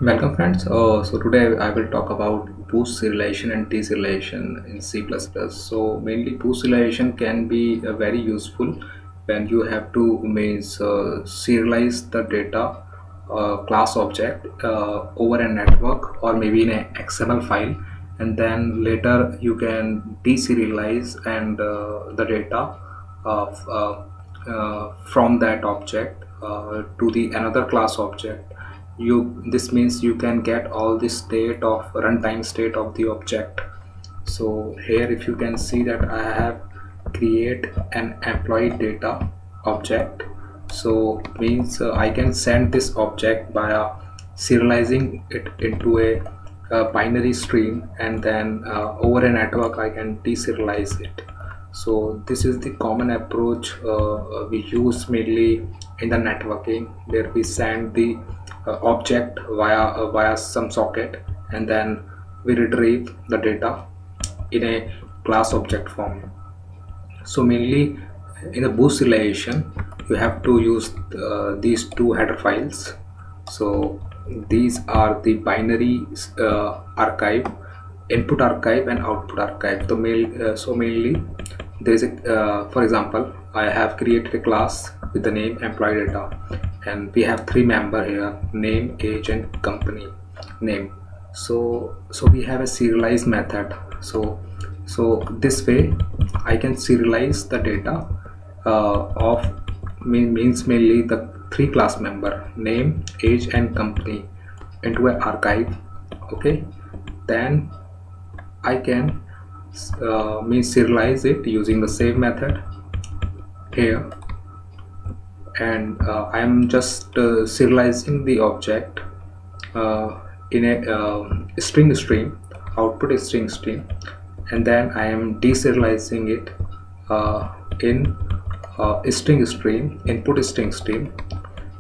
Welcome friends. So today I will talk about boost serialization and deserialization in C++. So mainly boost serialization can be very useful when you have to serialize the data class object over a network or maybe in a XML file, and then later you can deserialize and the data of from that object to the another class object. This means you can get all the state of runtime state of the object. So here if you can see that I have create an employee data object. So means I can send this object via serializing it into a binary stream, and then over a network I can deserialize it. So this is the common approach we use mainly in the networking, where we send the object via some socket, and then we retrieve the data in a class object form. So mainly in the boost serialization you have to use these two header files. So these are the binary archive, input archive and output archive. So mainly there is a for example, I have created a class with the name employee data, and we have three members here: name, age and company name. So we have a serialize method. So this way I can serialize the data of means mainly the three class member: name, age and company into an archive. Okay, then I can serialize it using the save method here, and I am just serializing the object in a string stream, output string stream, and then I am deserializing it in string stream, input string stream.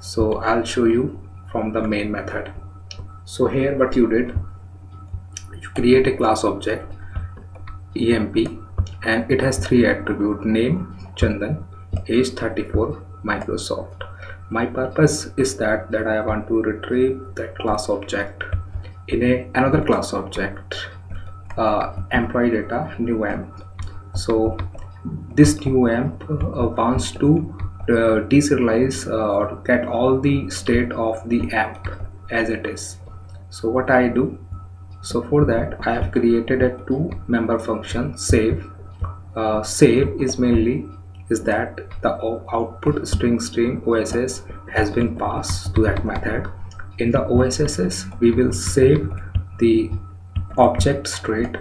So I'll show you from the main method. So here what you did, you create a class object emp, and it has three attributes: name Chandan, age 34, Microsoft. My purpose is that I want to retrieve that class object in another class object, employee data new amp. So this new amp wants to deserialize or get all the state of the amp as it is. So what I do, so for that I have created a two member function save. Save is mainly is that the output string stream OSS has been passed to that method. In the OSS we will save the object straight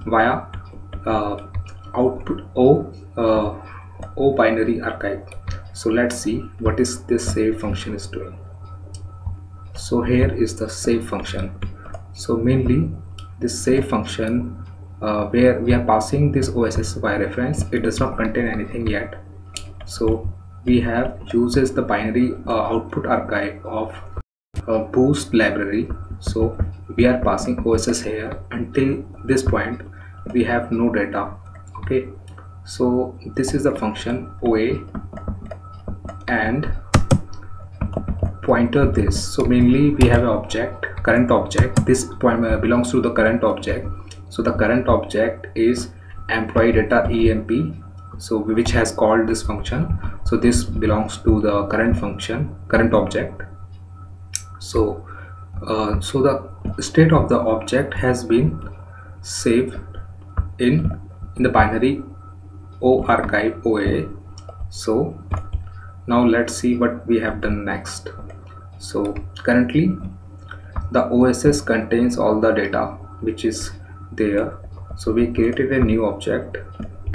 via output O binary archive. So let's see what is this save function is doing. So here is the save function. So mainly this save function where we are passing this OSS by reference, it does not contain anything yet. So we have uses the binary output archive of boost library. So we are passing OSS here. Until this point we have no data. Okay, so this is the function OA and pointer this. So mainly we have an object, current object. This belongs to the current object. So the current object is employee data emp, so which has called this function. So this belongs to the current function, current object. So so the state of the object has been saved in the binary O archive OA. So now let's see what we have done next. So currently the OSS contains all the data which is there. So we created a new object,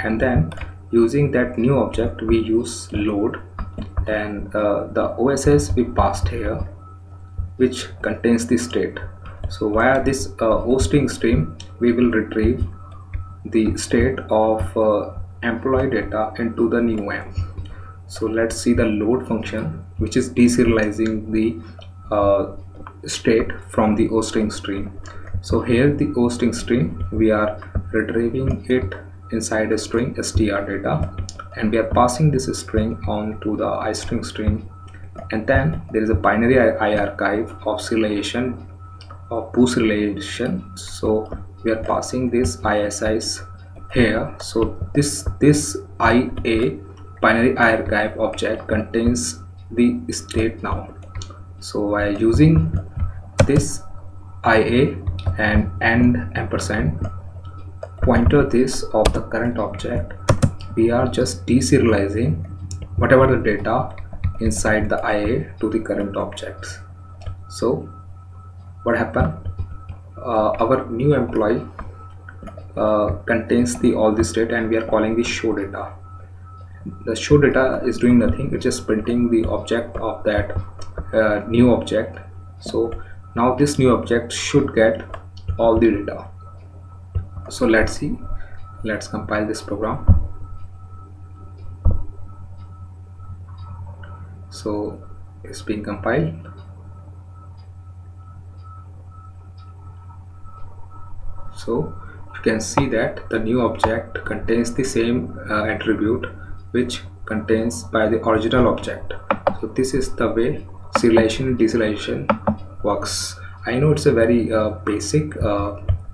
and then using that new object we use load, and the OSS we passed here which contains the state. So via this O string stream we will retrieve the state of employee data into the new amp. So let's see the load function, which is deserializing the state from the O string stream. So here the O string stream, we are retrieving it inside a string str data, and we are passing this string on to the I string stream, and then there is a binary I archive of serialization of push relation. So we are passing this ISIs here. So this IA binary archive object contains the state now. So by using this IA and ampersand pointer this of the current object, we are just deserializing whatever the data inside the IA to the current objects. So what happened, our new employee contains the all this data, and we are calling the show data. The show data is doing nothing, it's just printing the object of that new object. So now this new object should get all the data. So let's see, let's compile this program. So it's being compiled. So you can see that the new object contains the same attribute which contains by the original object. So this is the way serialization and deserialization works. I know it's a very basic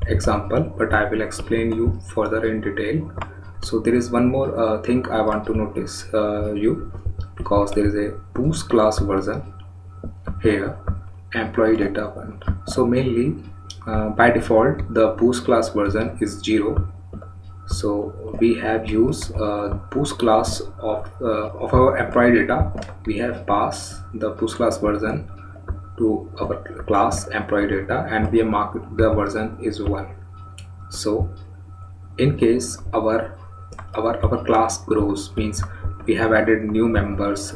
example, but I will explain you further in detail. So there is one more thing I want to notice you, because there is a push class version here, employee data 1. So mainly by default the push class version is 0. So we have used push class of our employee data. We have passed the push class version to our class employee data, and we have marked the version is 1. So in case our class grows, means we have added new members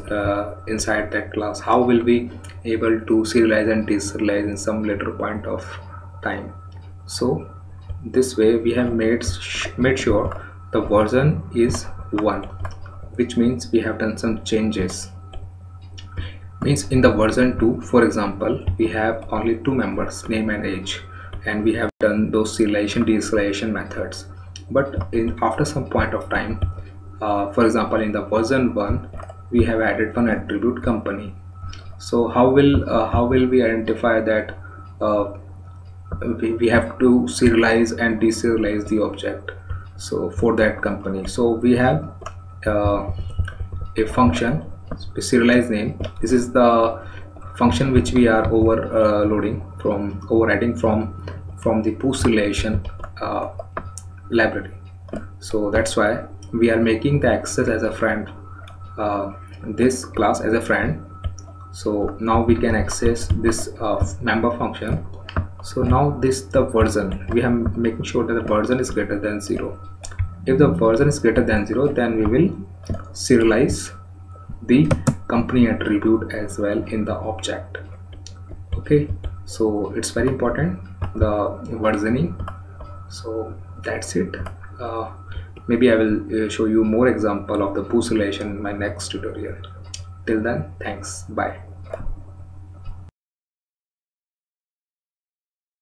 inside that class, how will we able to serialize and deserialize in some later point of time? So this way we have made sure the version is 1, which means we have done some changes. Means in the version 2, for example, we have only 2 members, name and age, and we have done those serialization deserialization methods. But in after some point of time, for example in the version 1, we have added one attribute company. So how will we identify that we have to serialize and deserialize the object, so for that company? So we have a function serialize name. This is the function which we are overriding from the push relation library. So that's why we are making the access as a friend, this class as a friend. So now we can access this member function. So now this the version, we are making sure that the version is greater than 0. If the version is greater than 0, then we will serialize the company attribute as well in the object. Okay, so it's very important, the versioning. So that's it. Maybe I will show you more example of the push relation in my next tutorial. Till then, thanks, bye.